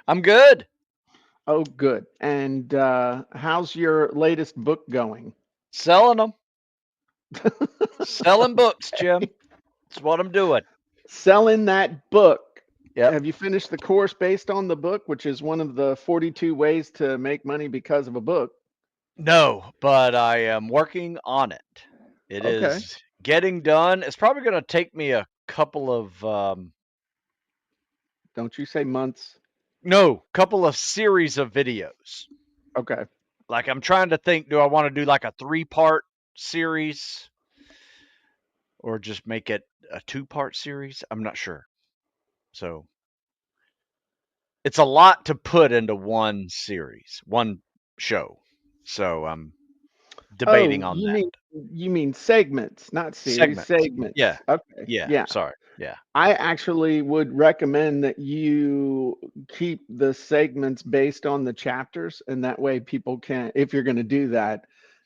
I'm good. Oh, good. And how's your latest book going? Selling them. Selling books, Jim. That's what I'm doing. Selling that book. Yep. Have you finished the course based on the book, which is one of the 42 ways to make money because of a book? No, but I am working on it. It Okay. is getting done. It's probably going to take me a couple of Don't you say months. no, couple of series of videos. Okay. Like I'm trying to think, do I want to do like a 3-part series or just make it a 2-part series? I'm not sure. So, it's a lot to put into one series, one show. So, I'm Oh, debating on you that. mean you mean segments, not series, Segments. Yeah. segments. Okay. Yeah. Yeah. Sorry. Yeah. I actually would recommend that you keep the segments based on the chapters, and that way people can, if you're going to do that,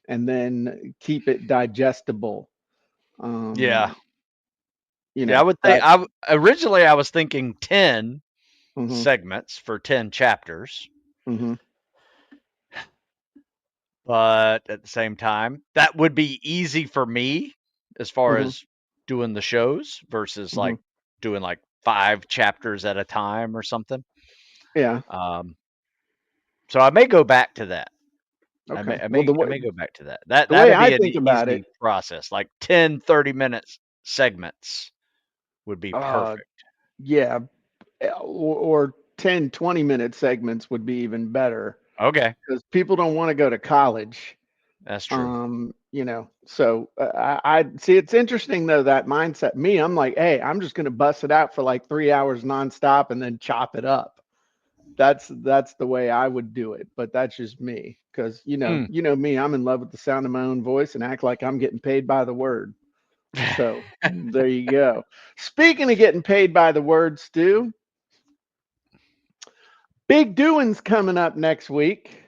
and then keep it digestible. Yeah. Um, Yeah. I would think, that. originally I was thinking 10 Hmm. segments for 10 chapters, Hmm. but at the same time, that would be easy for me as far Hmm. as doing the shows versus Hmm. like doing like 5 chapters at a time or something. Yeah. Um, so I may go back to that. I may Okay. I Well, may I may go back to that. That the way that'd I be an think about it, easy process. Like 10 30 minutes segments would be uh, perfect. yeah, or 10, 20 minute segments would be even better Okay, because people don't want to go to college. that's true. So I see it's interesting though, that mindset. Me, I'm like, hey, I'm just gonna bust it out for like 3 hours nonstop and then chop it up. That's the way I would do it, but that's just me because Mm. you know me, I'm in love with the sound of my own voice and act like I'm getting paid by the word. So there you go. Speaking of getting paid by the word, Stu, big doings coming up next week.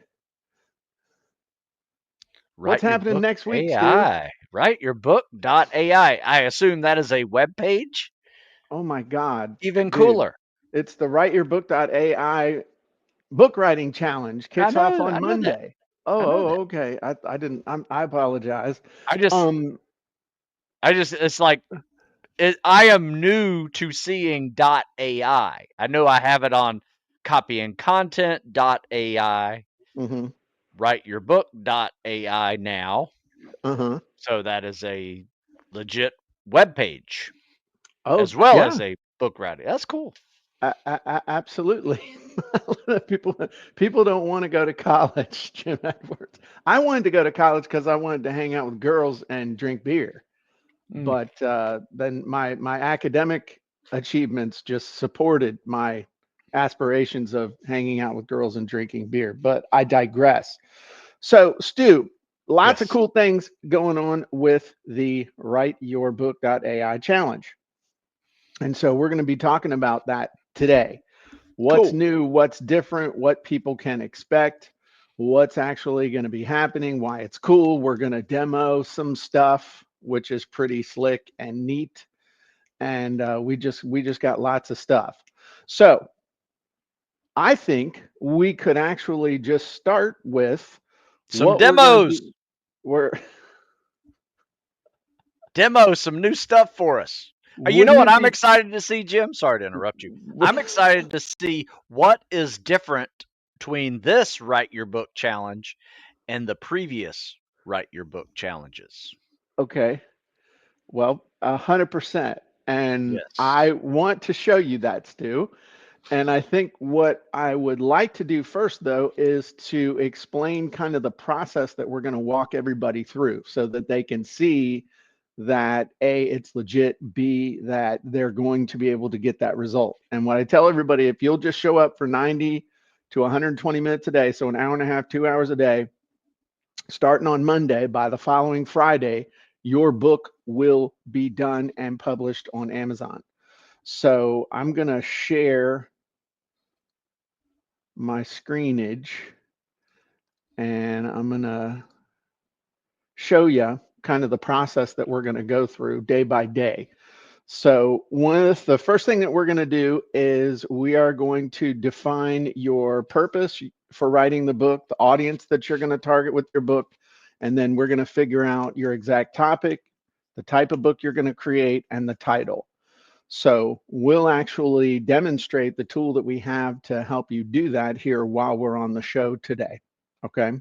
What's Write your happening book next week, Stu? AI. WriteYourBook.ai. I assume that is a web page. Oh my God, Even dude. cooler. It's the WriteYourBook.ai book writing challenge kicks off I on know that. Monday. I know Oh, that. okay. I didn't. I apologize. I just Um, it's like I am new to seeing .ai. I know I have it on copying content .ai, hmm. write your book.ai now. Uh-huh. So that is a legit web page Oh, as well yeah. as a book writing. That's cool. Absolutely. people people don't want to go to college, Jim Edwards. I wanted to go to college because I wanted to hang out with girls and drink beer. Mm. But then my academic achievements just supported my aspirations of hanging out with girls and drinking beer. But I digress. So, Stu, lots of Yes. cool things going on with the WriteYourBook.ai challenge. And so we're going to be talking about that today. What's Cool. new, what's different, what people can expect, what's actually going to be happening, why it's cool. We're going to demo some stuff, which is pretty slick and neat. And we just got lots of stuff. So I think we could actually just start with Some what we're going to demos. be. We're Demo some new stuff for us. You know wouldn't what it I'm be excited to see, Jim? Sorry to interrupt you. I'm excited to see what is different between this Write Your Book challenge and the previous Write Your Book challenges. okay? Well, 100%. And Yes. I want to show you that, Stu. And I think what I would like to do first, though, is to explain kind of the process that we're going to walk everybody through so that they can see that A, it's legit, B, that they're going to be able to get that result. And what I tell everybody, if you'll just show up for 90 to 120 minutes a day, so an hour and a half, 2 hours a day, starting on Monday, by the following Friday, your book will be done and published on Amazon. So I'm going to share my screenage and I'm going to show you kind of the process that we're going to go through day by day. So the first thing that we're going to do is we are going to define your purpose for writing the book, the audience that you're going to target with your book, and then we're going to figure out your exact topic, the type of book you're going to create, and the title. So we'll actually demonstrate the tool that we have to help you do that here while we're on the show today. Okay.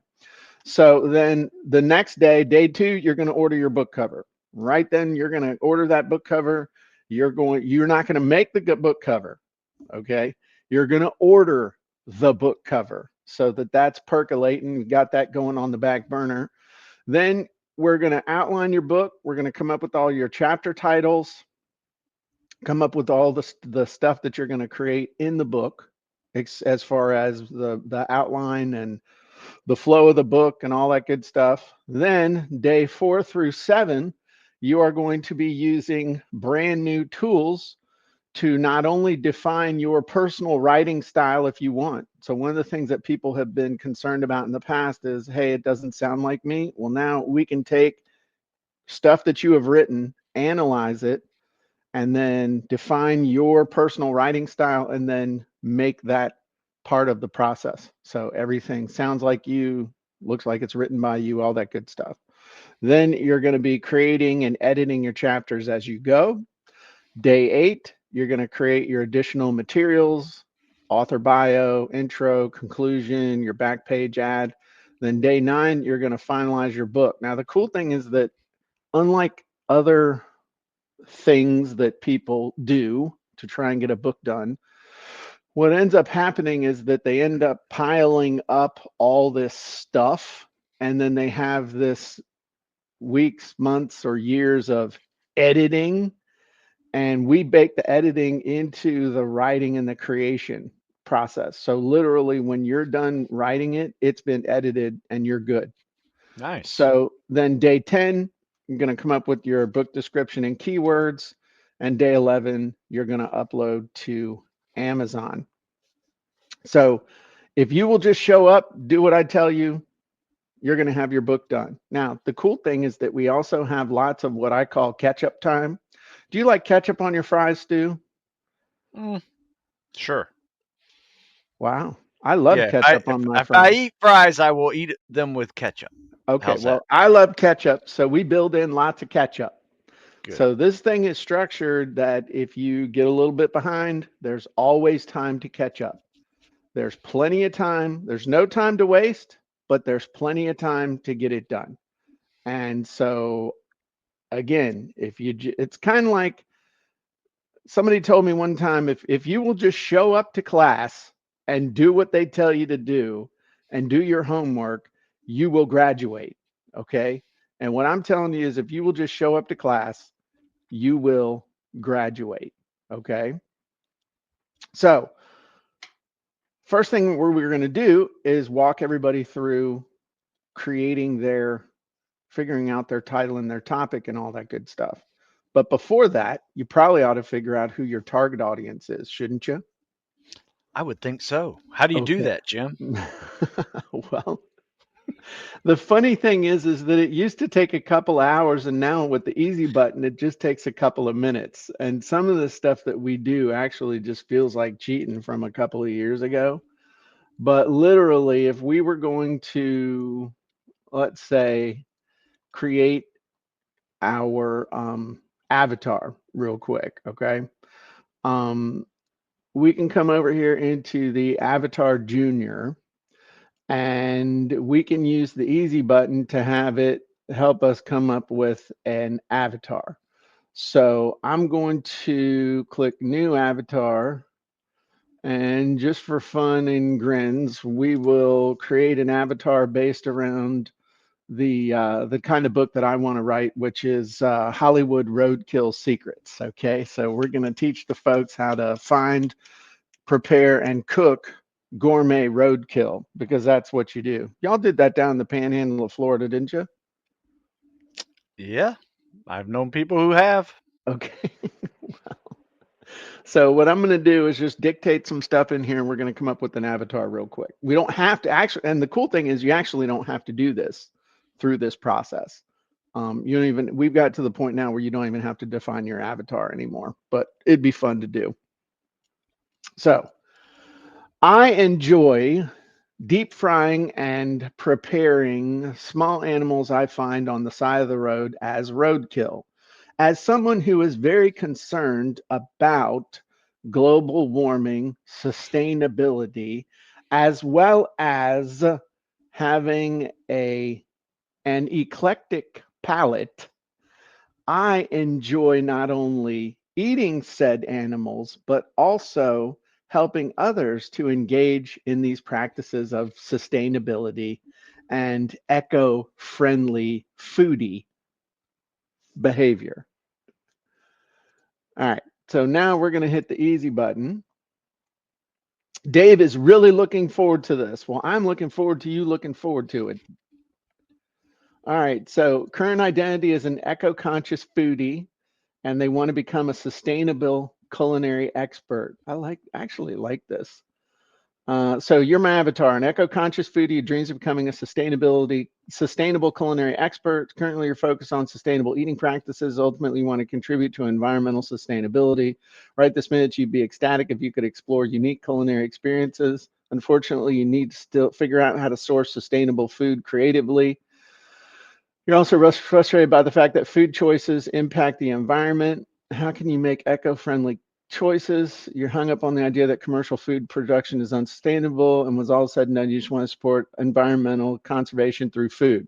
So then the next day, day two, you're going to order your book cover. Right then, you're going to order that book cover. You're not going to make the book cover. Okay. You're going to order the book cover so that that's percolating. You got that going on the back burner. Then we're going to outline your book. We're going to come up with all your chapter titles, come up with all the stuff that you're going to create in the book as far as the outline and the flow of the book and all that good stuff. Then day 4 through 7, you are going to be using brand new tools to not only define your personal writing style if you want. So one of the things that people have been concerned about in the past is, hey, it doesn't sound like me. Well, now we can take stuff that you have written, analyze it, and then define your personal writing style and then make that part of the process. So everything sounds like you, looks like it's written by you, all that good stuff. Then you're going to be creating and editing your chapters as you go. Day 8, you're going to create your additional materials, author bio, intro, conclusion, your back page ad. Then day 9, you're going to finalize your book. Now, the cool thing is that unlike other things that people do to try and get a book done, what ends up happening is that they end up piling up all this stuff, and then they have this weeks, months, or years of editing, and we bake the editing into the writing and the creation process. So literally when you're done writing it, it's been edited and you're good. Nice. So then day 10, you're going to come up with your book description and keywords. And day 11, you're going to upload to Amazon. So if you will just show up, do what I tell you, you're going to have your book done. Now, the cool thing is that we also have lots of what I call catch up time. Do you like ketchup on your fries, Stu? Mm, sure. Wow. I love Yeah. If I ketchup if, on my if I fries. eat fries, I will eat them with ketchup. Okay, How's that? well, I love ketchup, so we build in lots of ketchup. Good. So this thing is structured that if you get a little bit behind, there's always time to catch up. There's plenty of time. There's no time to waste, but there's plenty of time to get it done. And so again, it's kind of like somebody told me one time, if you will just show up to class and do what they tell you to do and do your homework, you will graduate. Okay. And what I'm telling you is if you will just show up to class, you will graduate. Okay. So, first thing we're going to do is walk everybody through creating figuring out their title and their topic and all that good stuff. But before that, you probably ought to figure out who your target audience is, shouldn't you? I would think so. How do you do Okay. that, Jim? Well, the funny thing is that it used to take a couple hours, and now with the easy button, it just takes a couple of minutes. And some of the stuff that we do actually just feels like cheating from a couple of years ago. But literally, if we were going to, let's say, create our avatar real quick, okay? Um, we can come over here into the Avatar Junior, and we can use the easy button to have it help us come up with an avatar. So I'm going to click New Avatar, and just for fun and grins, we will create an avatar based around the kind of book that I want to write, which is Hollywood Roadkill Secrets. Okay, so we're going to teach the folks how to find, prepare, and cook gourmet roadkill because that's what you do. Y'all did that down in the Panhandle of Florida, didn't you? Yeah. I've known people who have. Okay. So what I'm going to do is just dictate some stuff in here, and we're going to come up with an avatar real quick. We don't have to actually, and the cool thing is you actually don't have to do this through this process. You don't even, we've got to the point now where you don't even have to define your avatar anymore, but it'd be fun to do. So I enjoy deep frying and preparing small animals I find on the side of the road as roadkill. As someone who is very concerned about global warming, sustainability, as well as having an eclectic palate, I enjoy not only eating said animals, but also helping others to engage in these practices of sustainability and eco friendly foodie behavior. All right. So now we're going to hit the easy button. Dave is really looking forward to this. Well, I'm looking forward to you looking forward to it. All right. So, current identity is an eco conscious foodie, and they want to become a sustainable culinary expert. Actually like this. So you're my avatar, an eco-conscious foodie who dreams of becoming a sustainable culinary expert. Currently, you're focused on sustainable eating practices. Ultimately, you want to contribute to environmental sustainability. Right this minute, you'd be ecstatic if you could explore unique culinary experiences. Unfortunately, you need to still figure out how to source sustainable food creatively. You're also frustrated by the fact that food choices impact the environment. How can you make eco-friendly choices? You're hung up on the idea that commercial food production is unsustainable, and was all of a sudden done, you just want to support environmental conservation through food.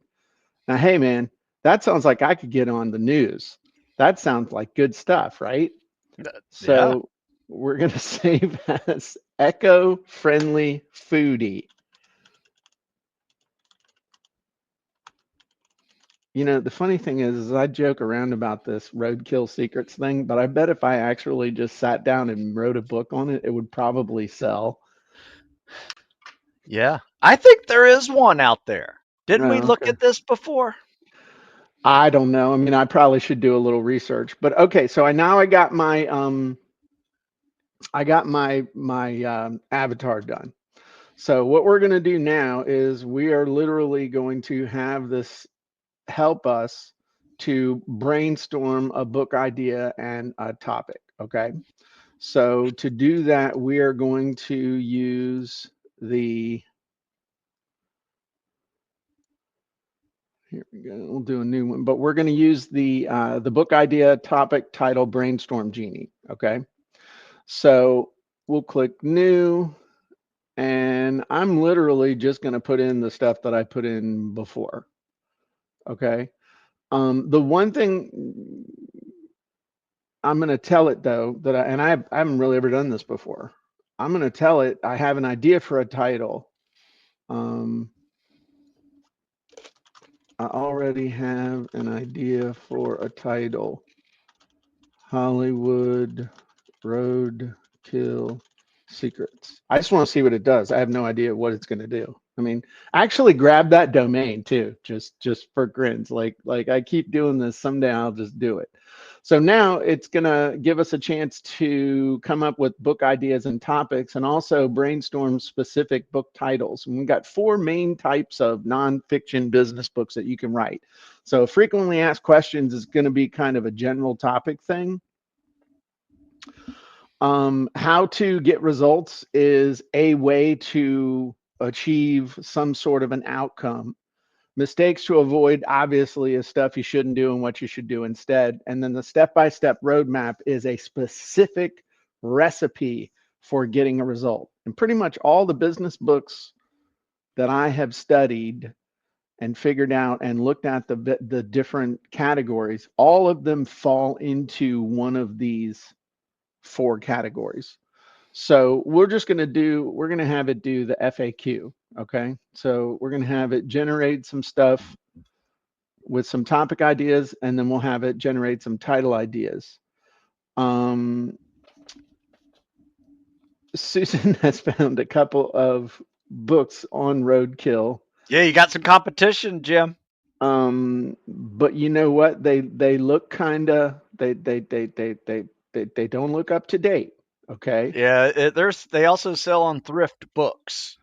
Now, hey man, that sounds like I could get on the news. That sounds like good stuff, right? Yeah. So we're gonna save as eco-friendly foodie. You know, the funny thing is I joke around about this roadkill secrets thing, but I bet if I actually just sat down and wrote a book on it, it would probably sell. Yeah. I think there is one out there. Didn't we Oh, look okay. at this before? I don't know. I mean, I probably should do a little research, but okay. So I got my avatar done. So what we're gonna do now is we are literally going to have this help us to brainstorm a book idea and a topic. Okay. So to do that, we are going to use the, here we go, we'll do a new one, but we're going to use the book idea topic title brainstorm Genie. Okay. So we'll click new, and I'm literally just going to put in the stuff that I put in before. Okay. The one thing I'm going to tell it though, I haven't really ever done this before. I'm going to tell it I have an idea for a title. Um, I already have an idea for a title. Hollywood Roadkill Secrets. I just want to see what it does. I have no idea what it's going to do. I mean, actually grab that domain too, just for grins. Like I keep doing this. Someday I'll just do it. So now it's going to give us a chance to come up with book ideas and topics, and also brainstorm specific book titles. And we've got 4 main types of nonfiction business books that you can write. So frequently asked questions is going to be kind of a general topic thing. How to get results is a way to achieve some sort of an outcome. Mistakes to avoid, obviously, is stuff you shouldn't do and what you should do instead. And then the step-by-step roadmap is a specific recipe for getting a result. And pretty much all the business books that I have studied and figured out and looked at the different categories, all of them fall into one of these 4 categories. So we're going to have it do the FAQ. Okay. So we're going to have it generate some stuff with some topic ideas, and then we'll have it generate some title ideas. Susan has found a couple of books on roadkill. Yeah, you got some competition, Jim. But you know what? They look kind of they don't look up to date. Okay. Yeah, they also sell on thrift books.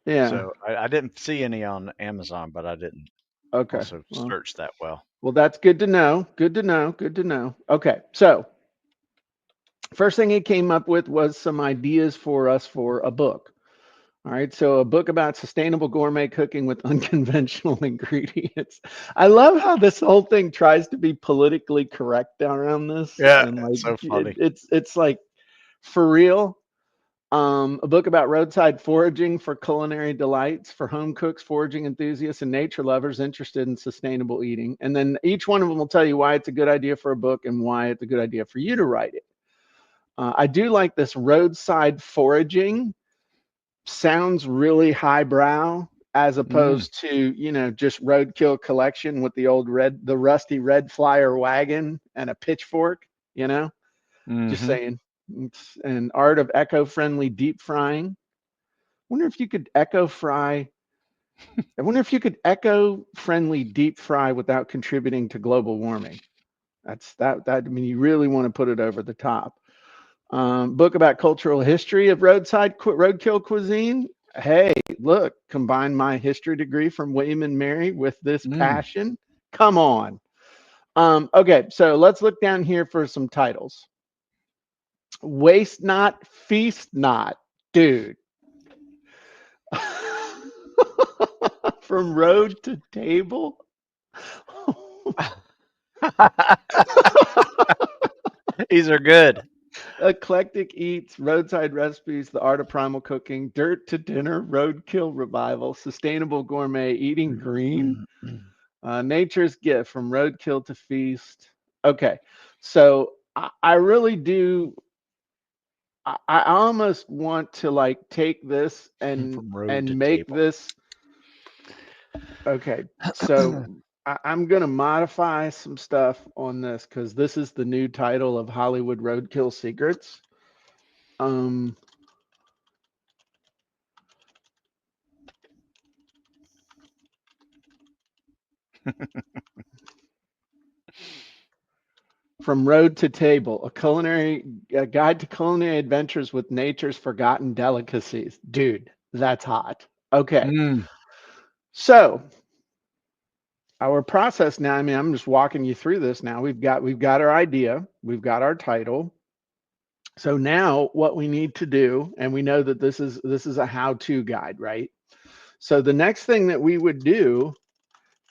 Yeah. So I didn't see any on Amazon, but I didn't Okay. also Well, search that well. Well, that's good to know. Good to know. Good to know. Okay. So, first thing he came up with was some ideas for us for a book. All right. So, a book about sustainable gourmet cooking with unconventional ingredients. I love how this whole thing tries to be politically correct around this. Yeah, And like, it's so funny. it's like for real. A book about roadside foraging for culinary delights for home cooks, foraging enthusiasts, and nature lovers interested in sustainable eating. And then each one of them will tell you why it's a good idea for a book and why it's a good idea for you to write it. I do like this roadside foraging. Sounds really highbrow as Mm, opposed to, just roadkill collection with the rusty red flyer wagon and a pitchfork, you know, just mhm. saying. It's an art of eco-friendly deep frying. Wonder if you could eco fry. I wonder if you could eco-friendly deep fry without contributing to global warming. That. I mean, you really want to put it over the top. Book about cultural history of roadkill cuisine. Hey, look, combine my history degree from William and Mary with this Mm. passion. Come on. Okay, so let's look down here for some titles. Waste not, feast not, dude. From road to table. These are good. Eclectic eats, roadside recipes, the art of primal cooking, dirt to dinner, roadkill revival, sustainable gourmet, eating green, nature's gift from roadkill to feast. Okay, so I really do. I almost want to like take this From road to and make table. this. Okay, so I'm gonna modify some stuff on this because this is the new title of Hollywood Roadkill Secrets. Um, From Road to Table, a guide to culinary adventures with nature's forgotten delicacies. Dude, that's hot. Okay. Mm. So, our process now, I mean, I'm just walking you through this now. We've got our idea, we've got our title. So now what we need to do, and we know that this is a how-to guide, right? So the next thing that we would do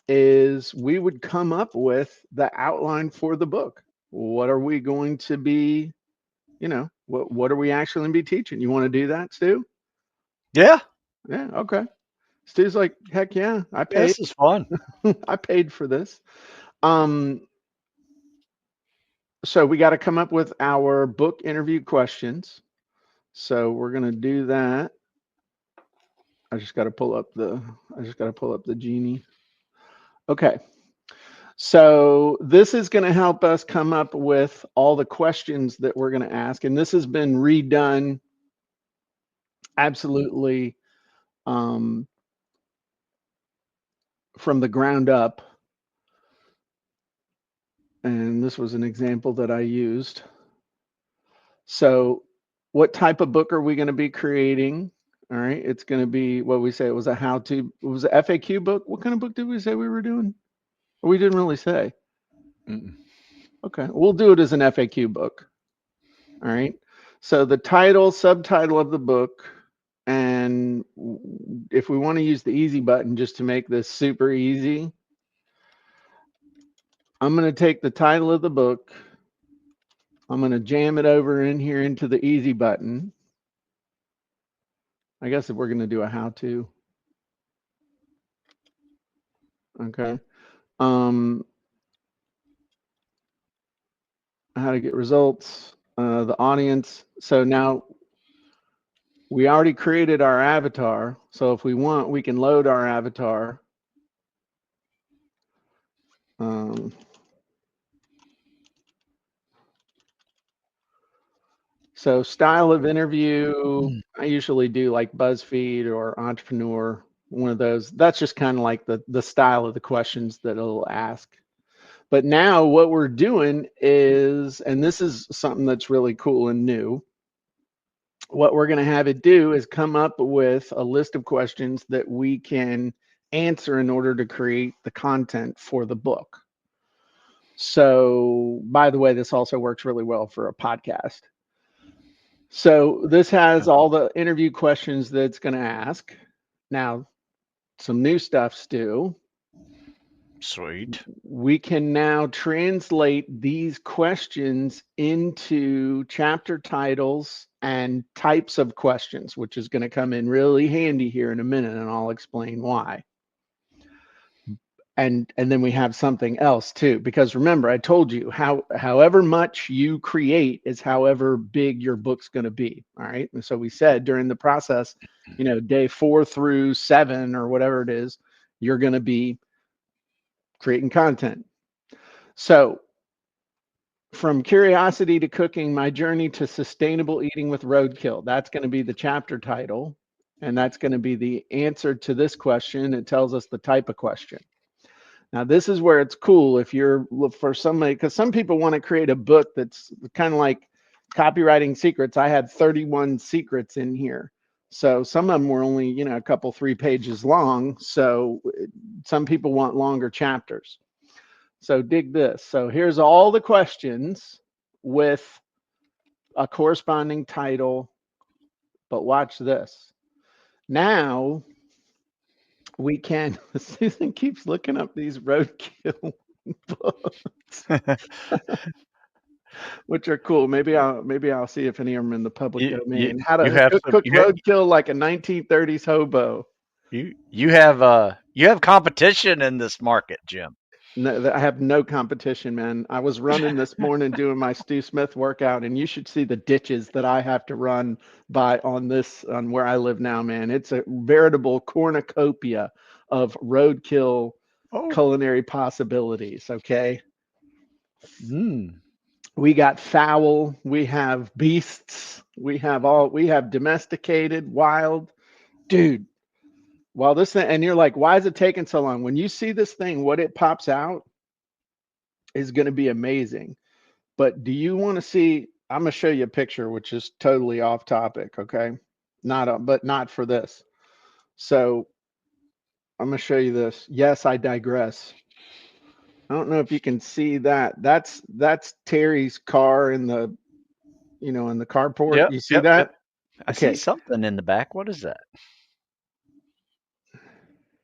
is we would come up with the outline for the book. What are we going to be, what are we actually going to be teaching? You want to do that, Stu? Yeah. Yeah, okay. Stu's like, heck yeah, I Yeah, paid. this is fun. I paid for this. Um, so we got to come up with our book interview questions. So we're going to do that. I just got to pull up the Genie. Okay. So this is going to help us come up with all the questions that we're going to ask, and this has been redone absolutely um, from the ground up. And this was an example that I used. So, what type of book are we going to be creating? All right, it's going to be what we say. It was a how-to. It was a FAQ book. What kind of book did we say we were doing? Or we didn't really say. Mm-mm. Okay, we'll do it as an FAQ book. All right. So the title, subtitle of the book, and if we want to use the easy button just to make this super easy, I'm going to take the title of the book. I'm going to jam it over in here into the easy button. I guess if we're going to do a how to. Okay. Um, how to get results, the audience. So now we already created our avatar. So if we want, we can load our avatar. Um, So style of interview, I usually do like BuzzFeed or Entrepreneur, one of those. That's just kind of like the style of the questions that it'll ask. But now what we're doing is, and this is something that's really cool and new, what we're going to have it do is come up with a list of questions that we can answer in order to create the content for the book. So, by the way, this also works really well for a podcast. So, this has Uh-huh. all the interview questions that it's going to ask. Now, some new stuff, Stu. Sweet. We can now translate these questions into chapter titles and types of questions, which is going to come in really handy here in a minute, and I'll explain why. And then we have something else too, because remember, I told you however much you create is however big your book's going to be. All right. And so we said during the process, day 4 through 7 or whatever it is, you're going to be creating content. So from curiosity to cooking, my journey to sustainable eating with roadkill. That's going to be the chapter title. And that's going to be the answer to this question. It tells us the type of question. Now, this is where it's cool if you're for somebody, because some people want to create a book that's kind of like copywriting secrets. I had 31 secrets in here. So some of them were only, a couple, 3 pages long. So some people want longer chapters. So dig this. So here's all the questions with a corresponding title, but watch this. Now we can, Susan keeps looking up these roadkill books, which are cool. Maybe I'll see if any of them in the public you you domain. How you to have some cook roadkill like a 1930s hobo. you have competition in this market, Jim. No, I have no competition, man. I was running this morning doing my Stu Smith workout, and you should see the ditches that I have to run by on where I live now, man. It's a veritable cornucopia of roadkill Oh. culinary possibilities. Okay. Mm. We got fowl, we have beasts, we have domesticated, wild. Dude, while this thing, and you're like, why is it taking so long? When you see this thing, what it pops out is going to be amazing. But do you want to see? I'm going to show you a picture, which is totally off topic. Okay. But not for this. So I'm going to show you this. Yes, I digress. I don't know if you can see that. That's Terry's car in the carport. Yep, You see yep, yep. that? I see Okay. something in the back. What is that?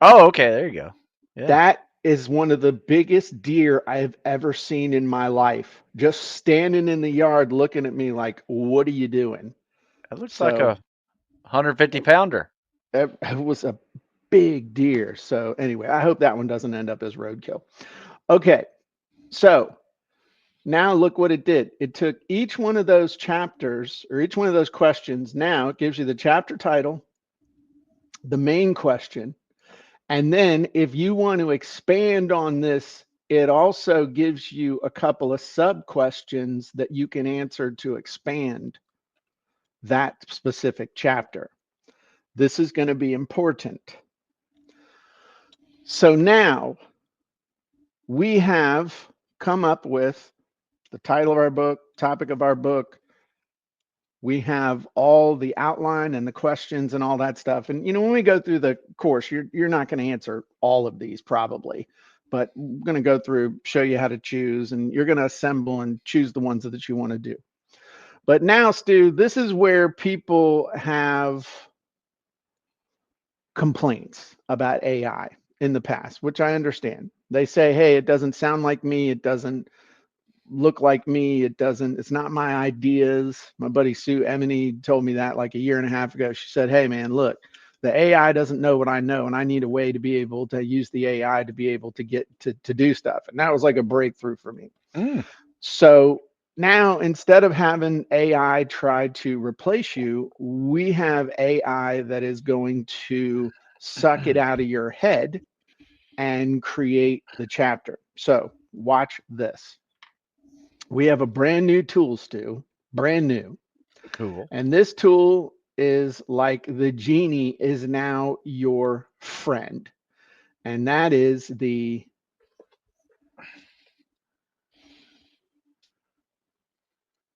Oh, okay, there you go. Yeah. That is one of the biggest deer I've ever seen in my life. Just standing in the yard looking at me like, what are you doing? That looks like So a 150 pounder. it was a big deer. So anyway, I hope that one doesn't end up as roadkill. Okay. So now look what it did. It took each one of those chapters or each one of those questions. Now it gives you the chapter title, the main question. And then if you want to expand on this, it also gives you a couple of sub questions that you can answer to expand that specific chapter. This is going to be important. So now we have come up with the title of our book, topic of our book. We have all the outline and the questions and all that stuff. And when we go through the course, you're not going to answer all of these probably, but we're going to go through, show you how to choose, and you're going to assemble and choose the ones that you want to do. But now, Stu, this is where people have complaints about AI in the past, which I understand. They say, hey, it doesn't sound like me. It doesn't look like me. It's not my ideas. My buddy Sue Emily told me that like a year and a half ago. She said, hey, man, look, the AI doesn't know what I know, and I need a way to be able to use the AI to be able to get to do stuff. And that was like a breakthrough for me. Mm. So now instead of having AI try to replace you, we have AI that is going to suck it out of your head and create the chapter. So watch this. We have a brand new tool, Stu, brand new. Cool. And this tool is like the genie is now your friend. And that is the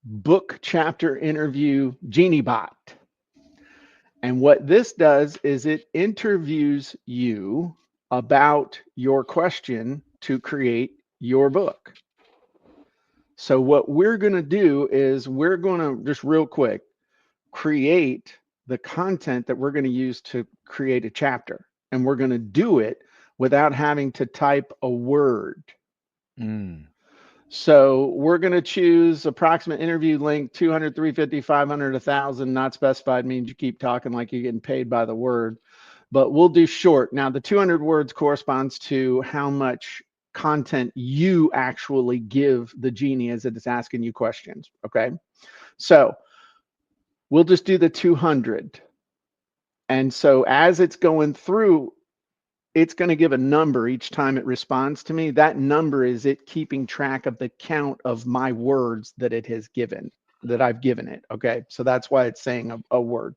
book chapter interview Genie bot. And what this does is it interviews you about your question to create your book. So what we're going to do is we're going to just real quick create the content that we're going to use to create a chapter. And we're going to do it without having to type a word. Mm. So we're going to choose approximate interview length 200, 350, 500, 1,000. Not specified means you keep talking like you're getting paid by the word, but we'll do short. Now, the 200 words corresponds to how much content you actually give the genie as it is asking you questions. Okay. So we'll just do the 200. And so as it's going through, it's going to give a number each time it responds to me. That number is it keeping track of the count of my words that it has given, that I've given it. Okay. So that's why it's saying a word.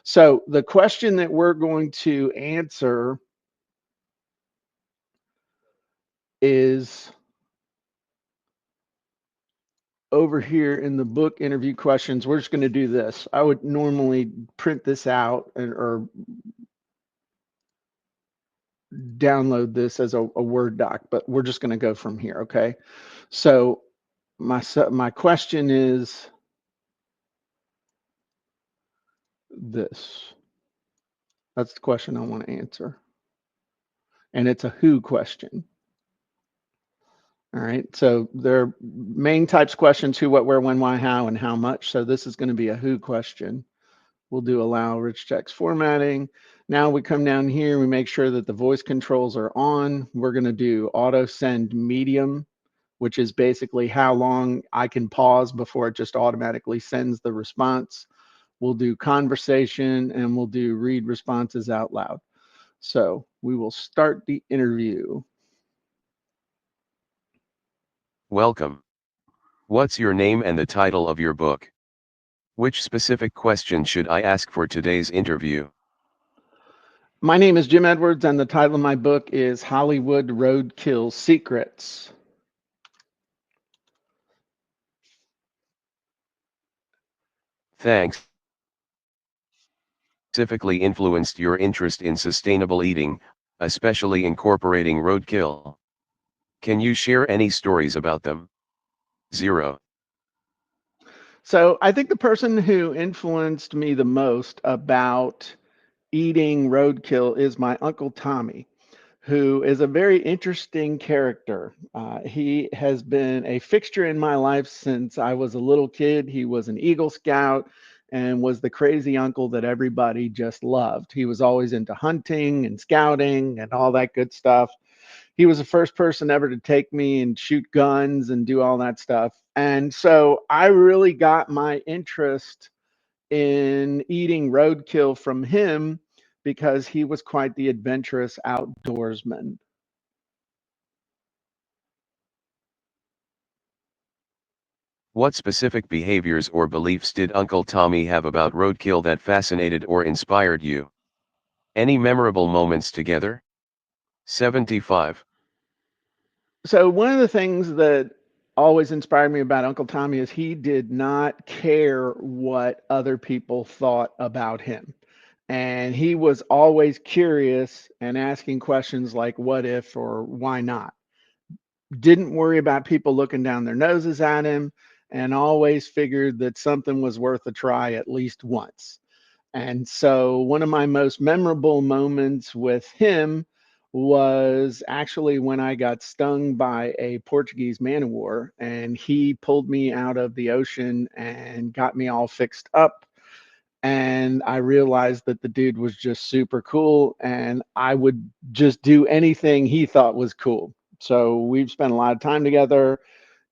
So the question that we're going to answer is over here in the book interview questions. We're just going to do this. I would normally print this out or download this as a Word doc, but we're just going to go from here. Okay. So my question is this. That's the question I want to answer. And it's a who question. All right. So there are main types questions: who, what, where, when, why, how, and how much. So this is going to be a who question. We'll do allow rich text formatting. Now we come down here, we make sure that the voice controls are on. We're going to do auto send medium, which is basically how long I can pause before it just automatically sends the response. We'll do conversation, and we'll do read responses out loud. So we will start the interview. Welcome. What's your name and the title of your book? Which specific question should I ask for today's interview? My name is Jim Edwards, and the title of my book is Hollywood Roadkill Secrets. Thanks. Specifically influenced your interest in sustainable eating, especially incorporating roadkill. Can you share any stories about them? 0. So I think the person who influenced me the most about eating roadkill is my Uncle Tommy, who is a very interesting character. He has been a fixture in my life since I was a little kid. He was an Eagle Scout and was the crazy uncle that everybody just loved. He was always into hunting and scouting and all that good stuff. He was the first person ever to take me and shoot guns and do all that stuff. And so I really got my interest in eating roadkill from him because he was quite the adventurous outdoorsman. What specific behaviors or beliefs did Uncle Tommy have about roadkill that fascinated or inspired you? Any memorable moments together? 75. So one of the things that always inspired me about Uncle Tommy is he did not care what other people thought about him. And he was always curious and asking questions like what if or why not. Didn't worry about people looking down their noses at him, and always figured that something was worth a try at least once. And so one of my most memorable moments with him was actually when I got stung by a Portuguese man of war, and he pulled me out of the ocean and got me all fixed up. And I realized that the dude was just super cool, and I would just do anything he thought was cool. So we've spent a lot of time together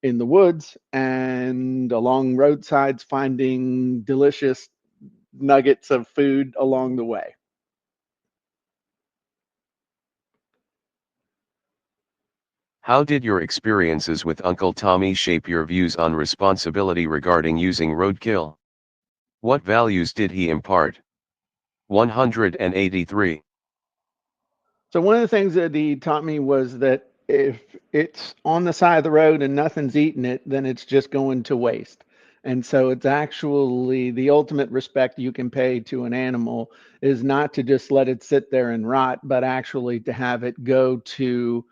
in the woods and along roadsides, finding delicious nuggets of food along the way. How did your experiences with Uncle Tommy shape your views on responsibility regarding using roadkill? What values did he impart? 183. So one of the things that he taught me was that if it's on the side of the road and nothing's eating it, then it's just going to waste. And so it's actually the ultimate respect you can pay to an animal is not to just let it sit there and rot, but actually to have it go to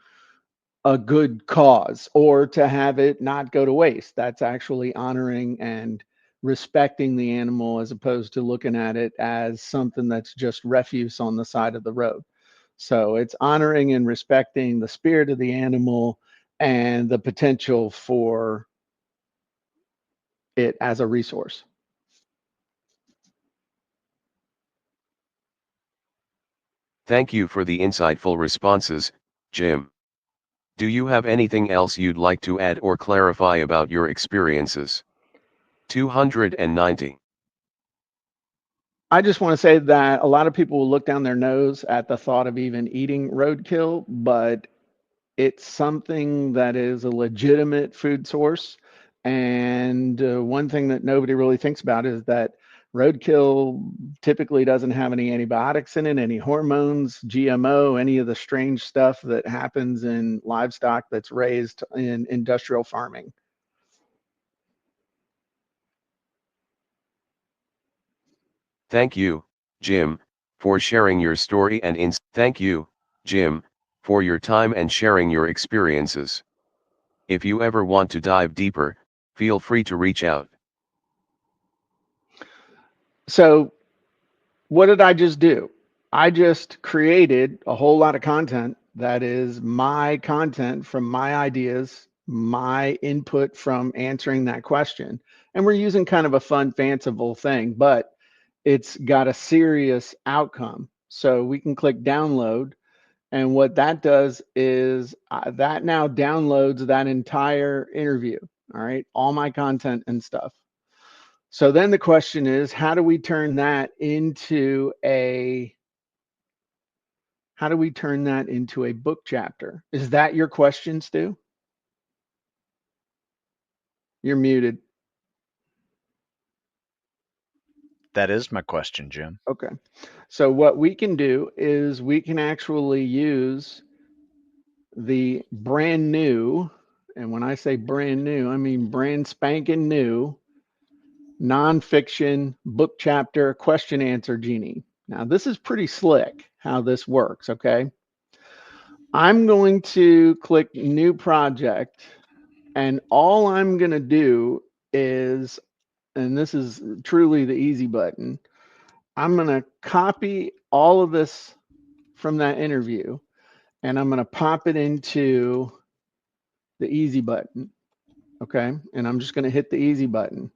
a good cause or to have it not go to waste. That's actually honoring and respecting the animal as opposed to looking at it as something that's just refuse on the side of the road. So it's honoring and respecting the spirit of the animal and the potential for it as a resource. Thank you for the insightful responses, Jim. Do you have anything else you'd like to add or clarify about your experiences? 290. I just want to say that a lot of people will look down their nose at the thought of even eating roadkill, but it's something that is a legitimate food source. And one thing that nobody really thinks about is that roadkill typically doesn't have any antibiotics in it, any hormones, GMO, any of the strange stuff that happens in livestock that's raised in industrial farming. Thank you, Jim, for sharing your story and thank you, Jim, for your time and sharing your experiences. If you ever want to dive deeper, feel free to reach out. So what did I just do? I just created a whole lot of content that is my content from my ideas, my input from answering that question. And we're using kind of a fun, fanciful thing, but it's got a serious outcome. So we can click download. And what that does is that now downloads that entire interview. All right. All my content and stuff. So then the question is, how do we turn that into a book chapter? Is that your question, Stu? You're muted. That is my question, Jim. Okay. So what we can do is we can actually use the brand new, and when I say brand new, I mean brand spanking new nonfiction book chapter question answer Genie. Now, this is pretty slick how this works, okay? I'm going to click new project, and all I'm going to do is, and this is truly the easy button, I'm going to copy all of this from that interview, and I'm going to pop it into the easy button, okay? And I'm just going to hit the easy button.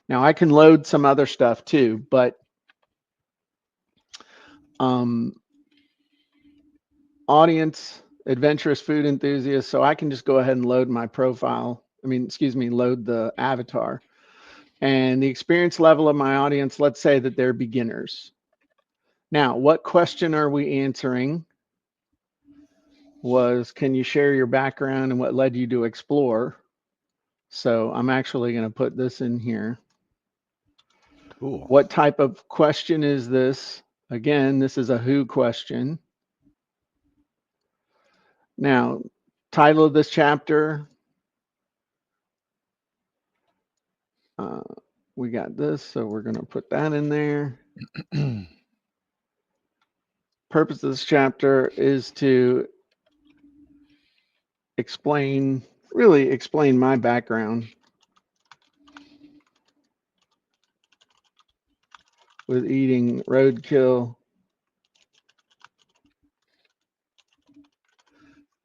Now, I can load some other stuff too, but audience, adventurous food enthusiast. So I can just go ahead and load my profile. Load the avatar. And the experience level of my audience, let's say that they're beginners. Now, what question are we answering? Can you share your background and what led you to explore? So I'm actually going to put this in here. Cool. What type of question is this? Again, this is a who question. Now, title of this chapter, we got this, so we're going to put that in there. Purpose of this chapter is to explain my background with eating roadkill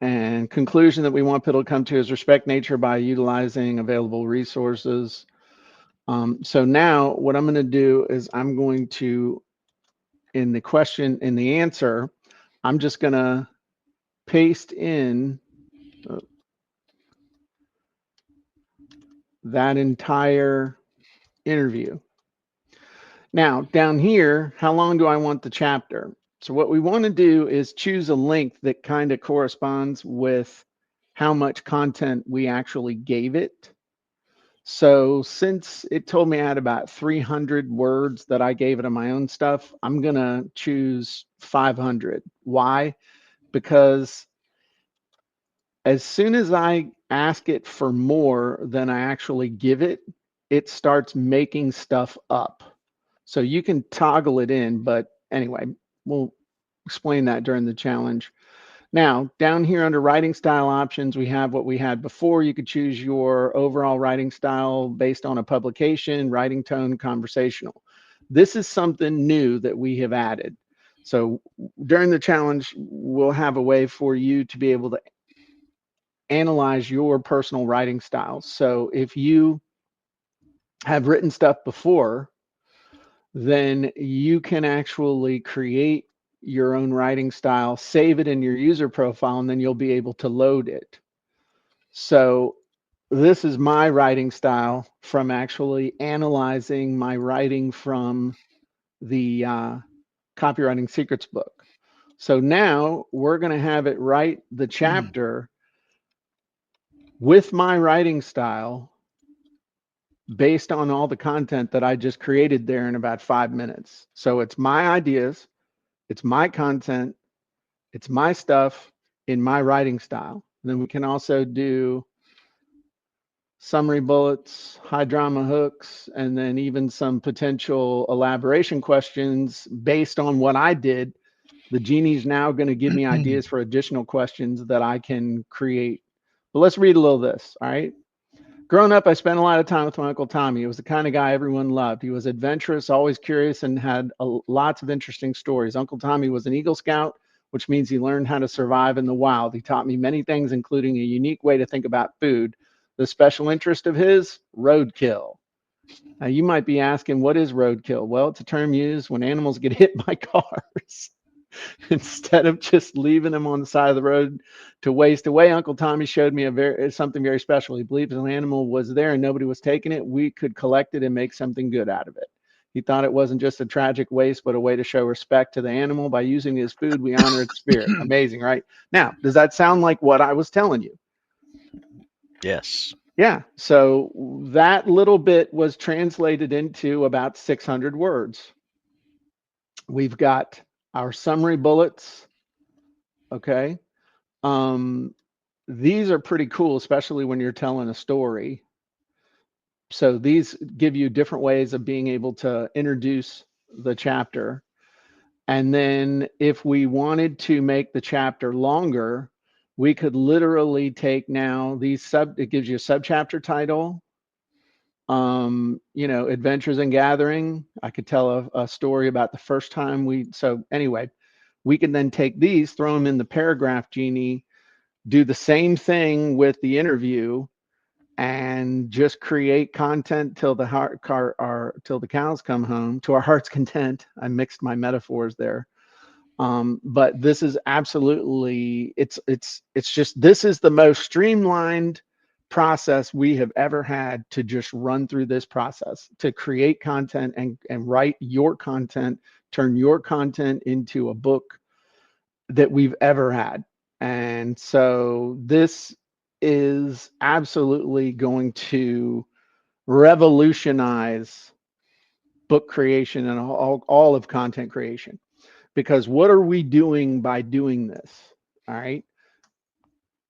and conclusion that we want people to come to is respect nature by utilizing available resources. So now what I'm going to do is I'm going to, in the answer, I'm just going to paste in that entire interview. Now, down here, how long do I want the chapter? So what we want to do is choose a length that kind of corresponds with how much content we actually gave it. So since it told me I had about 300 words that I gave it on my own stuff, I'm going to choose 500. Why? Because as soon as I ask it for more than I actually give it, it starts making stuff up. So you can toggle it in, but anyway, we'll explain that during the challenge. Now, down here under writing style options, we have what we had before. You could choose your overall writing style based on a publication, writing tone, conversational. This is something new that we have added. So during the challenge, we'll have a way for you to be able to analyze your personal writing styles. So if you have written stuff before, then you can actually create your own writing style, save it in your user profile, and then you'll be able to load it. So this is my writing style from actually analyzing my writing from the Copywriting Secrets book. So now we're going to have it write the chapter with my writing style based on all the content that I just created there in about 5 minutes. So it's my ideas, it's my content, it's my stuff in my writing style. And then we can also do summary bullets, high drama hooks, and then even some potential elaboration questions based on what I did. The Genie's now going to give me ideas for additional questions that I can create. But let's read a little of this. All right. Growing up, I spent a lot of time with my Uncle Tommy. He was the kind of guy everyone loved. He was adventurous, always curious, and had lots of interesting stories. Uncle Tommy was an Eagle Scout, which means he learned how to survive in the wild. He taught me many things, including a unique way to think about food. The special interest of his, roadkill. Now, you might be asking, what is roadkill? Well, it's a term used when animals get hit by cars. Instead of just leaving them on the side of the road to waste away, Uncle Tommy showed me something very special. He believed if an animal was there and nobody was taking it, we could collect it and make something good out of it. He thought it wasn't just a tragic waste, but a way to show respect to the animal. By using his food, we honor its spirit. Amazing, right? Now, does that sound like what I was telling you? Yes. Yeah. So that little bit was translated into about 600 words. We've got our summary bullets. Okay. These are pretty cool, especially when you're telling a story. So these give you different ways of being able to introduce the chapter. And then if we wanted to make the chapter longer, we could literally take now it gives you a subchapter title. Adventures in Gathering. I could tell a story about the first time so anyway, we can then take these, throw them in the paragraph Genie, do the same thing with the interview, and just create content till till the cows come home, to our heart's content. I mixed my metaphors there. But this is absolutely, it's just, this is the most streamlined process we have ever had to just run through this process to create content and write your content, turn your content into a book that we've ever had. And so this is absolutely going to revolutionize book creation and all of content creation. Because what are we doing by doing this? All right.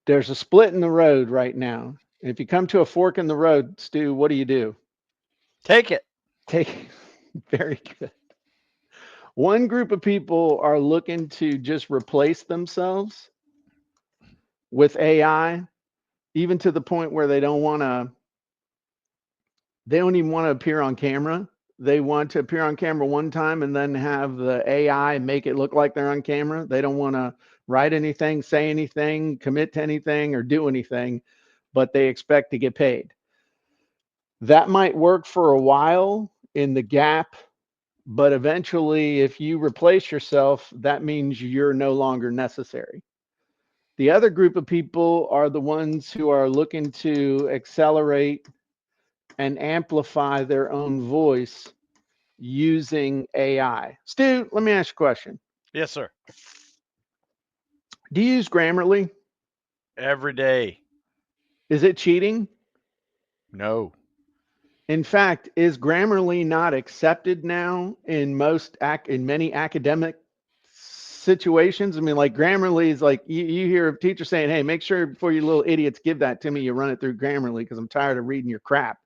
There's a split in the road right now. If you come to a fork in the road, Stu, what do? Take it. Take very good. One group of people are looking to just replace themselves with AI, even to the point where they don't even want to appear on camera. They want to appear on camera one time and then have the AI make it look like they're on camera. They don't want to write anything, say anything, commit to anything, or do anything, but they expect to get paid. That might work for a while in the gap, but eventually, if you replace yourself, that means you're no longer necessary. The other group of people are the ones who are looking to accelerate and amplify their own voice using AI. Stu, let me ask you a question. Yes, sir. Do you use Grammarly? Every day. Is it cheating? No. In fact, is Grammarly not accepted now in many academic situations? I mean, like Grammarly is like you hear a teacher saying, "Hey, make sure before you little idiots give that to me, you run it through Grammarly because I'm tired of reading your crap."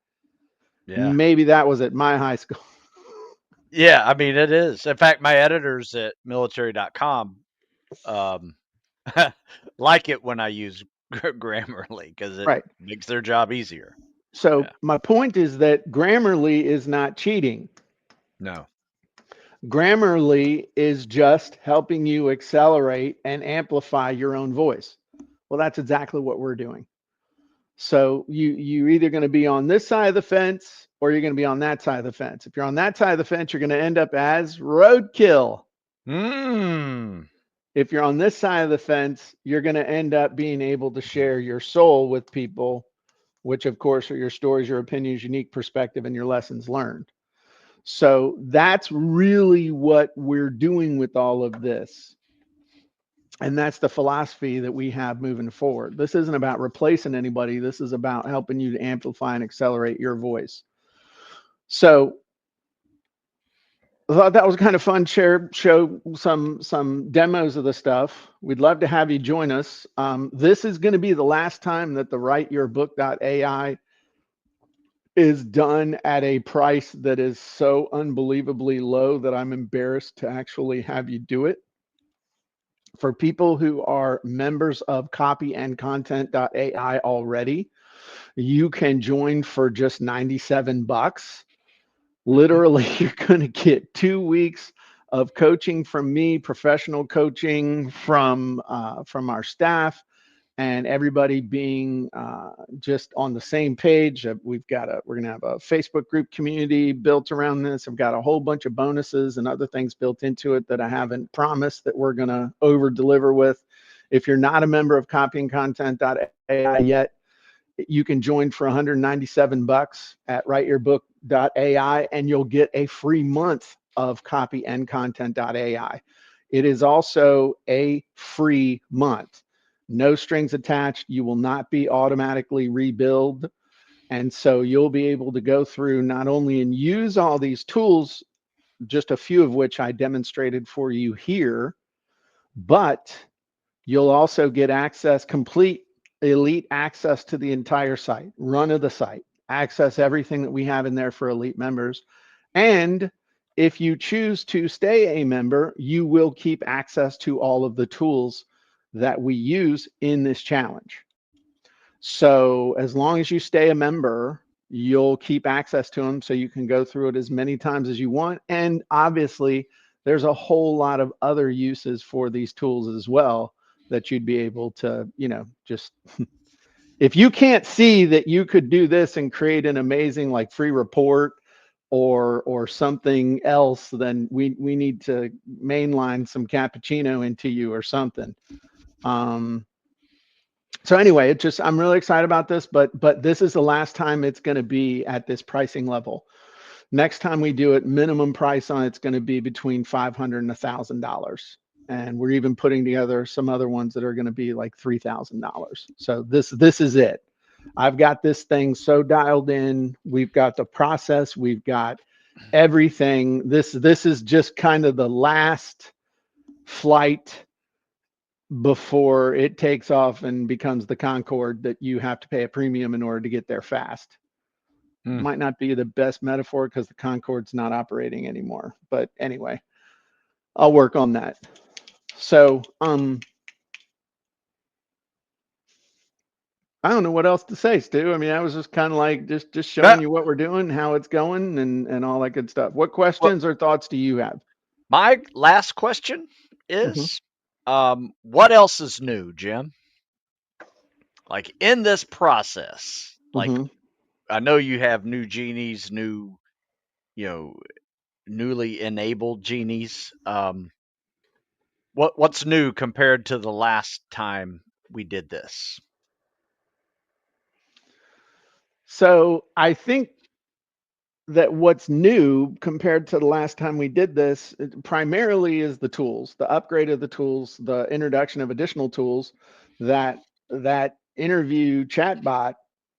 Yeah. Maybe that was at my high school. Yeah, I mean it is. In fact, my editors at military.com, Like it when I use Grammarly because it Right. makes their job easier. So Yeah. my point is that Grammarly is not cheating. No. Grammarly is just helping you accelerate and amplify your own voice. Well, that's exactly what we're doing. So you're either going to be on this side of the fence or you're going to be on that side of the fence. If you're on that side of the fence, you're going to end up as roadkill. Mm. If you're on this side of the fence, you're going to end up being able to share your soul with people, which of course are your stories, your opinions, unique perspective, and your lessons learned. So that's really what we're doing with all of this. And that's the philosophy that we have moving forward. This isn't about replacing anybody. This is about helping you to amplify and accelerate your voice. So I thought that was kind of fun. Show some demos of the stuff. We'd love to have you join us. This is going to be the last time that the WriteYourBook.ai is done at a price that is so unbelievably low that I'm embarrassed to actually have you do it. For people who are members of copyandcontent.ai already, you can join for just 97 bucks. Literally, you're going to get 2 weeks of coaching from me, professional coaching from our staff, and everybody being just on the same page. We're going to have a Facebook group community built around this. I've got a whole bunch of bonuses and other things built into it that I haven't promised that we're going to over deliver with. If you're not a member of copyandcontent.ai yet, you can join for 197 bucks at WriteYourBook.ai, and you'll get a free month of copyandcontent.ai. It is also a free month. No strings attached. You will not be automatically rebilled. And so you'll be able to go through not only and use all these tools, just a few of which I demonstrated for you here, but you'll also get access, complete elite access to the entire site, run of the site, access everything that we have in there for elite members. And if you choose to stay a member, you will keep access to all of the tools that we use in this challenge. So as long as you stay a member, you'll keep access to them so you can go through it as many times as you want. And obviously, there's a whole lot of other uses for these tools as well that you'd be able to, just if you can't see that you could do this and create an amazing like free report or something else, then we need to mainline some cappuccino into you or something. So anyway, I'm really excited about this, but this is the last time it's going to be at this pricing level. Next time we do it, minimum price on it's going to be between $500 and $1,000. And we're even putting together some other ones that are going to be like $3,000. So this is it. I've got this thing so dialed in. We've got the process. We've got everything. This is just kind of the last flight before it takes off and becomes the Concorde that you have to pay a premium in order to get there fast. Might not be the best metaphor because the Concorde's not operating anymore. But anyway, I'll work on that. So I don't know what else to say, Stu. I mean, I was just kind of like just showing you what we're doing, how it's going, and all that good stuff. What questions or thoughts do you have? My last question is, what else is new, Jim? Like in this process, like I know you have new genies, new, newly enabled genies. What's new compared to the last time we did this? So I think that what's new compared to the last time we did this primarily is the tools, the upgrade of the tools, the introduction of additional tools. That interview chatbot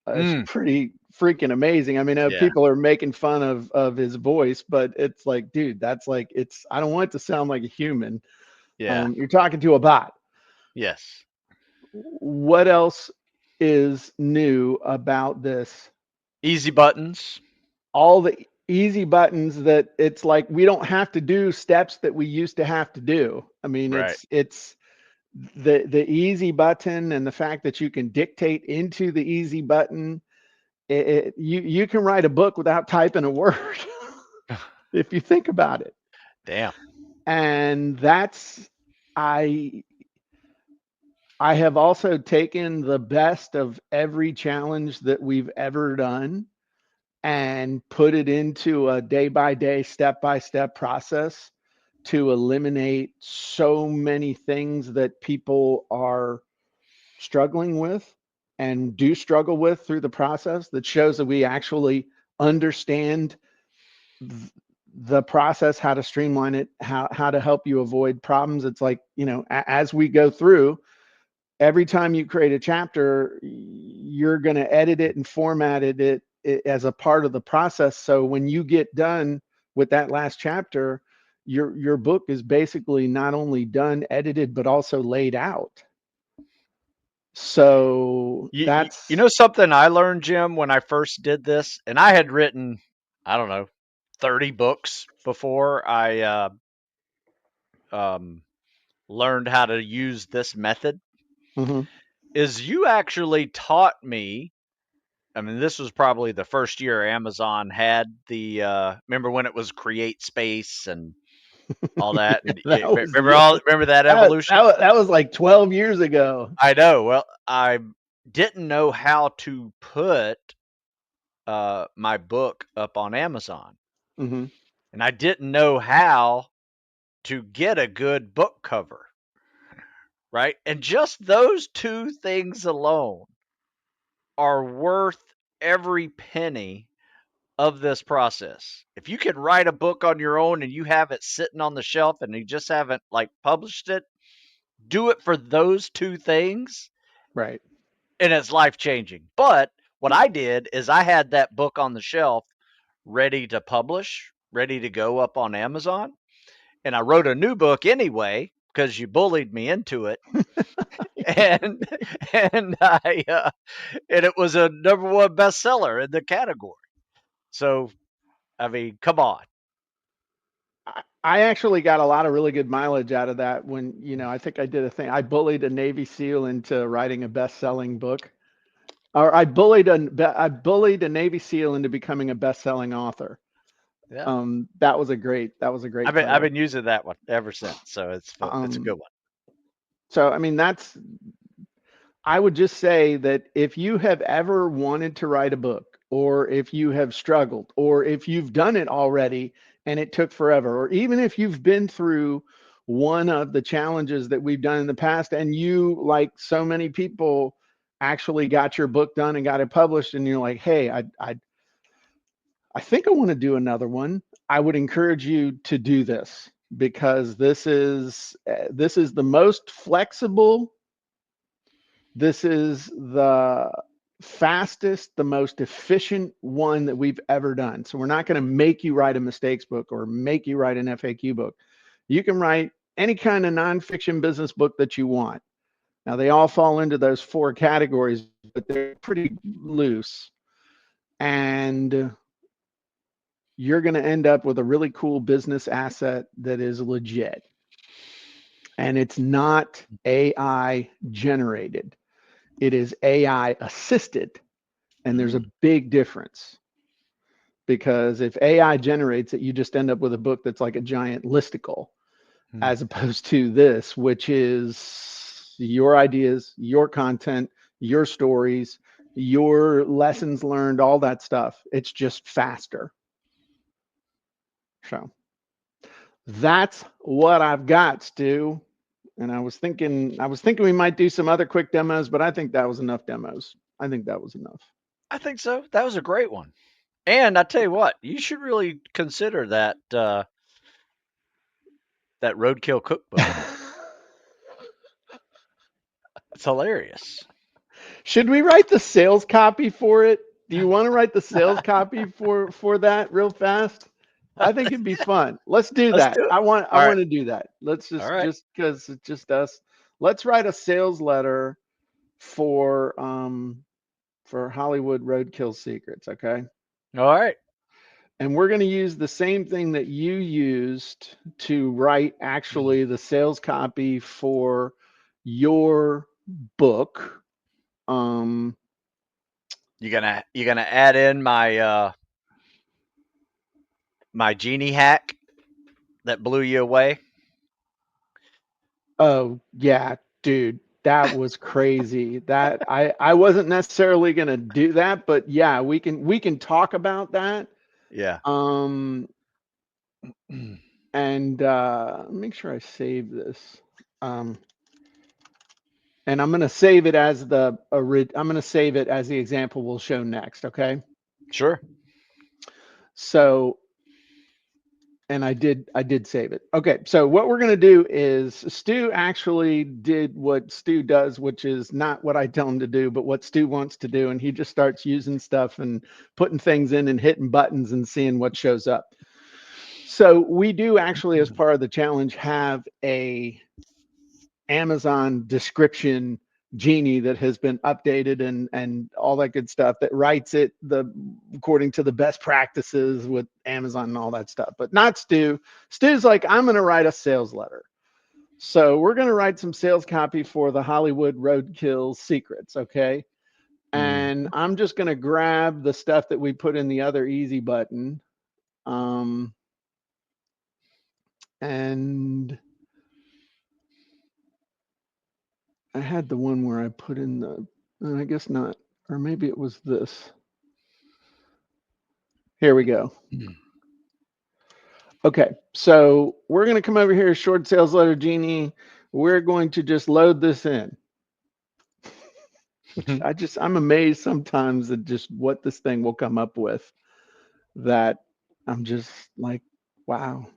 is pretty freaking amazing. I mean, Yeah. people are making fun of his voice, but it's like, dude, that's like, I don't want it to sound like a human. Yeah. You're talking to a bot. Yes. What else is new about this? Easy buttons. All the easy buttons that it's like we don't have to do steps that we used to have to do. I mean, Right. it's the easy button and the fact that you can dictate into the easy button, you can write a book without typing a word if you think about it. Damn. And that's I I have also taken the best of every challenge that we've ever done and put it into a day by day, step by step process to eliminate so many things that people are struggling with and do struggle with through the process, that shows that we actually understand the process, how to streamline it, how to help you avoid problems. It's like, as we go through, every time you create a chapter, you're going to edit it and format it as a part of the process. So when you get done with that last chapter, your book is basically not only done, edited, but also laid out. So You that's know something I learned, Jim, when I first did this, and I had written, I don't know, 30 books before I um, learned how to use this method, mhm. is you actually taught me. I mean, this was probably the first year Amazon had the, remember when it was create space and all that? And that was remember that evolution? that was like 12 years ago. I know. Well, I didn't know how to put my book up on Amazon, Hmm. and I didn't know how to get a good book cover, right? And just those two things alone are worth every penny of this process. If you can write a book on your own and you have it sitting on the shelf and you just haven't like published it, do it for those two things Right. and it's life changing. But what I did is I had that book on the shelf ready to publish, ready to go up on Amazon. And I wrote a new book anyway because you bullied me into it. And and and it was a number one bestseller in the category. So I mean, come on. I actually got a lot of really good mileage out of that when, I think I did a thing. I bullied a Navy SEAL into writing a best-selling book. Or I bullied a Navy SEAL into becoming a best-selling author. Yeah. That was a great I've title. been using that one ever since, so it's a Um, good one. so I mean, I would just say that if you have ever wanted to write a book, or if you have struggled, or if you've done it already and it took forever, or even if you've been through one of the challenges that we've done in the past and you, like so many people, actually got your book done and got it published, and you're like, hey, I think I want to do another one. I would encourage you to do this, because this is the most flexible, this is the fastest, the most efficient one that we've ever done. So we're not going to make you write a mistakes book or make you write an FAQ book. You can write any kind of nonfiction business book that you want. Now, they all fall into those four categories, but they're pretty loose. And you're going to end up with a really cool business asset that is legit. And it's not AI generated, it is AI assisted. And there's a Mm, big difference, because if AI generates it, you just end up with a book that's like a giant listicle, mm. as opposed to this, which is your ideas, your content, your stories, your lessons learned, all that stuff. It's just faster. So that's what I've got, Stu. And I was thinking we might do some other quick demos, but I think that was enough demos. I think that was enough. I think so. That was a great one. And I tell you what, you should really consider that roadkill cookbook. It's hilarious. Should we write the sales copy for it? Do you want to write the sales copy for that real fast? I think it'd be fun. Let's do Let's that. do it. I All right. want to do that. Let's All just right. just because it's just us. Let's write a sales letter for Hollywood Roadkill Secrets, okay? All right. And we're going to use the same thing that you used to write actually the sales copy for your book. You gonna add in my my genie hack that blew you away? Oh yeah, dude, that was crazy. That I wasn't necessarily gonna do that, but yeah, we can talk about that. Yeah. Um, and make sure I save this. Um, and I'm gonna save it as I'm gonna save it as the example we'll show next. Okay. Sure. So, and I did save it. Okay, so what we're gonna do is Stu actually did what Stu does, which is not what I tell him to do, but what Stu wants to do, and he just starts using stuff and putting things in and hitting buttons and seeing what shows up. So we do actually, as part of the challenge, have a Amazon description genie that has been updated and all that good stuff that writes it according to the best practices with Amazon and all that stuff. But not Stu. Stu's like, I'm going to write a sales letter. So we're going to write some sales copy for the Hollywood Roadkill Secrets, okay? And I'm just going to grab the stuff that we put in the other easy button. And I had the one where I put in I guess not, or maybe it was this. Here we go. Okay, so we're going to come over here, short sales letter genie. We're going to just load this in, which I'm amazed sometimes at just what this thing will come up with, that I'm just like, wow.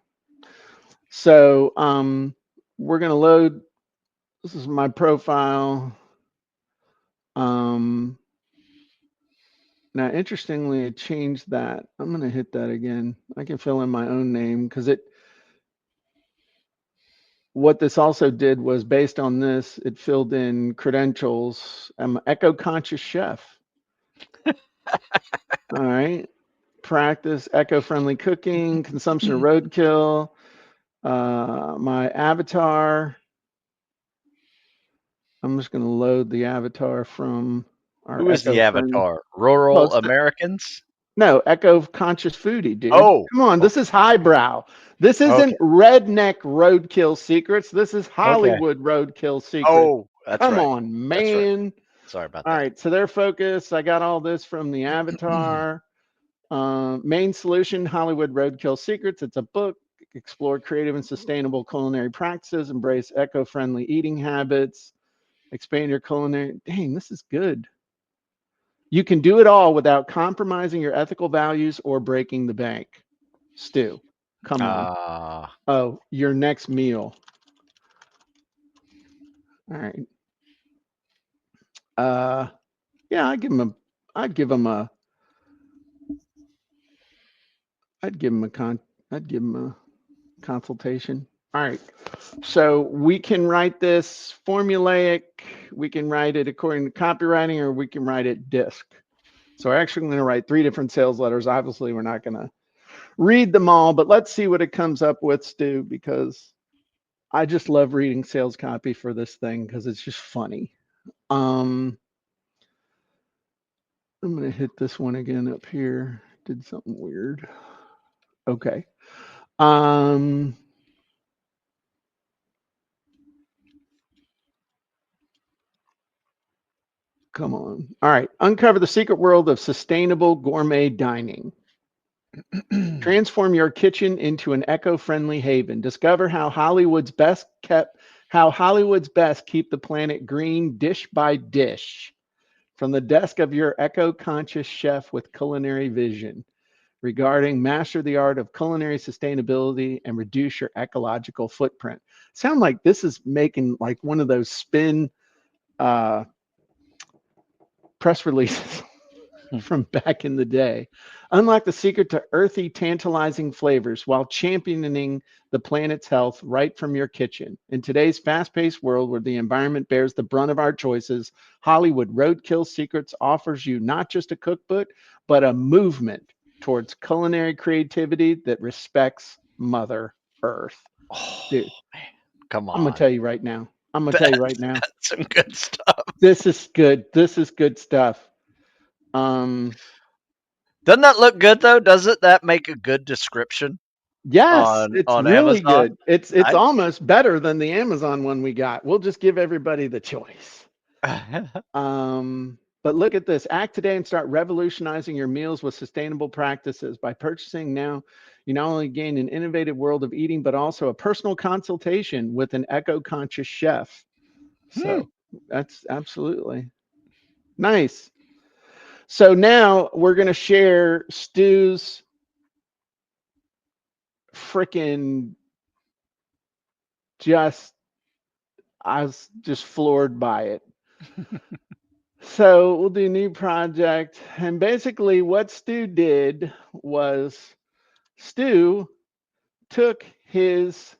So we're going to load, this is my profile. Now, interestingly, it changed that. I'm going to hit that again. I can fill in my own name because what this also did was, based on this, it filled in credentials. I'm an eco-conscious chef. All right. Practice eco-friendly cooking, consumption of roadkill. My avatar. I'm just going to load the avatar from our Who is the eco-friendly. avatar? Well, Rural Americans? no, eco-conscious foodie, dude. Oh, Come on, this is highbrow. This okay. isn't redneck roadkill secrets. This is Okay. Hollywood roadkill secrets. Oh, that's Come right. on, That's right. man. Sorry about All that. right, so their focus, I got all this from the avatar. Main solution, Hollywood Roadkill Secrets. It's a book. Explore creative and sustainable culinary practices. Embrace eco-friendly eating habits. Expand your culinary. Dang, this is good. You can do it all without compromising your ethical values or breaking the bank. Stu, come on. Oh, your next meal. All right. Yeah, I'd give him a I'd give him a consultation. All right. So we can write this formulaic, we can write it according to copywriting, or we can write it disc. So we're actually going to write 3 different sales letters. Obviously, we're not going to read them all, but let's see what it comes up with, Stu, because I just love reading sales copy for this thing because it's just funny. I'm going to hit this one again up here. Did something weird. Okay. Come on. All right. Uncover the secret world of sustainable gourmet dining. Transform your kitchen into an eco-friendly haven. Discover how Hollywood's best keep the planet green dish by dish from the desk of your eco-conscious chef with culinary vision regarding master the art of culinary sustainability and reduce your ecological footprint. Sound like this is making like one of those spin press releases from back in the day. Unlock the secret to earthy, tantalizing flavors while championing the planet's health right from your kitchen. In today's fast-paced world where the environment bears the brunt of our choices, Hollywood Roadkill Secrets offers you not just a cookbook, but a movement towards culinary creativity that respects Mother Earth. Oh, Dude, man. Come I'm going to on. tell you right now. I'm gonna tell you right now. That's some good stuff. This is good. This is good stuff. Doesn't that look good though? Doesn't that make a good description Yes, it's on really Amazon? good. It's almost better than the Amazon one we got. We'll just give everybody the choice. But look at this. Act today and start revolutionizing your meals with sustainable practices. By purchasing now, you not only gain an innovative world of eating, but also a personal consultation with an eco-conscious chef. So that's absolutely nice. So now we're going to share Stu's freaking I was just floored by it. So we'll do new project. And basically what Stu did was Stu took his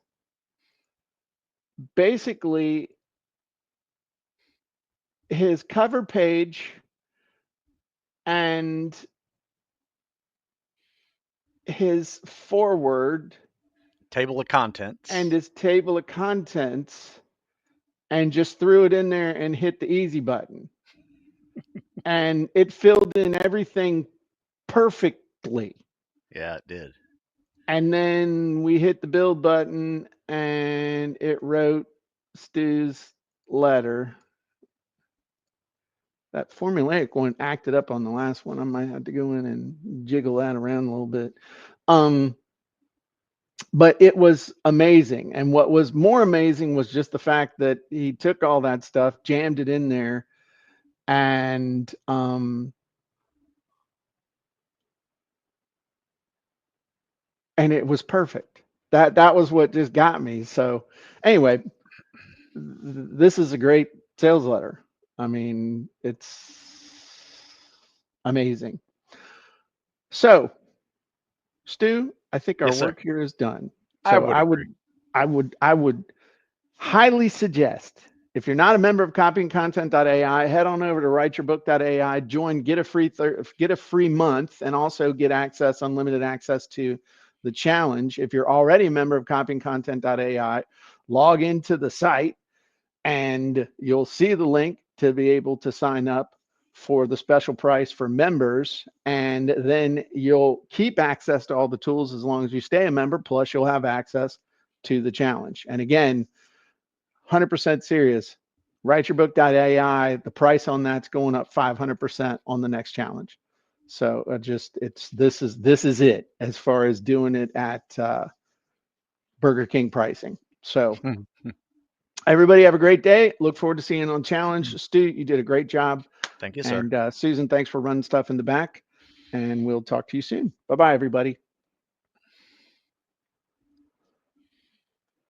basically his cover page and his forward Table of contents. and his table of contents and just threw it in there and hit the easy button. And it filled in everything perfectly. Yeah, it did. And then we hit the build button and it wrote Stu's letter. That formulaic one acted up on the last one. I might have to go in and jiggle that around a little bit. But it was amazing. And what was more amazing was just the fact that he took all that stuff, jammed it in there, and it was perfect. That was what just got me. So anyway, this is a great sales letter. I mean, it's amazing. So, Stu, I think our Yes, sir. work here is done. I So would agree. I would highly suggest, if you're not a member of copyandcontent.ai, head on over to WriteYourBook.ai, join, get a free month, and also get unlimited access to the challenge. If you're already a member of copyandcontent.ai, log into the site and you'll see the link to be able to sign up for the special price for members. And then you'll keep access to all the tools as long as you stay a member, plus you'll have access to the challenge. And again, 100% serious. WriteYourBook.ai, the price on that's going up 500% on the next challenge. So this is it as far as doing it at Burger King pricing. So everybody have a great day. Look forward to seeing you on challenge. Stu, you did a great job. Thank you, sir. And Susan, thanks for running stuff in the back. And we'll talk to you soon. Bye-bye, everybody.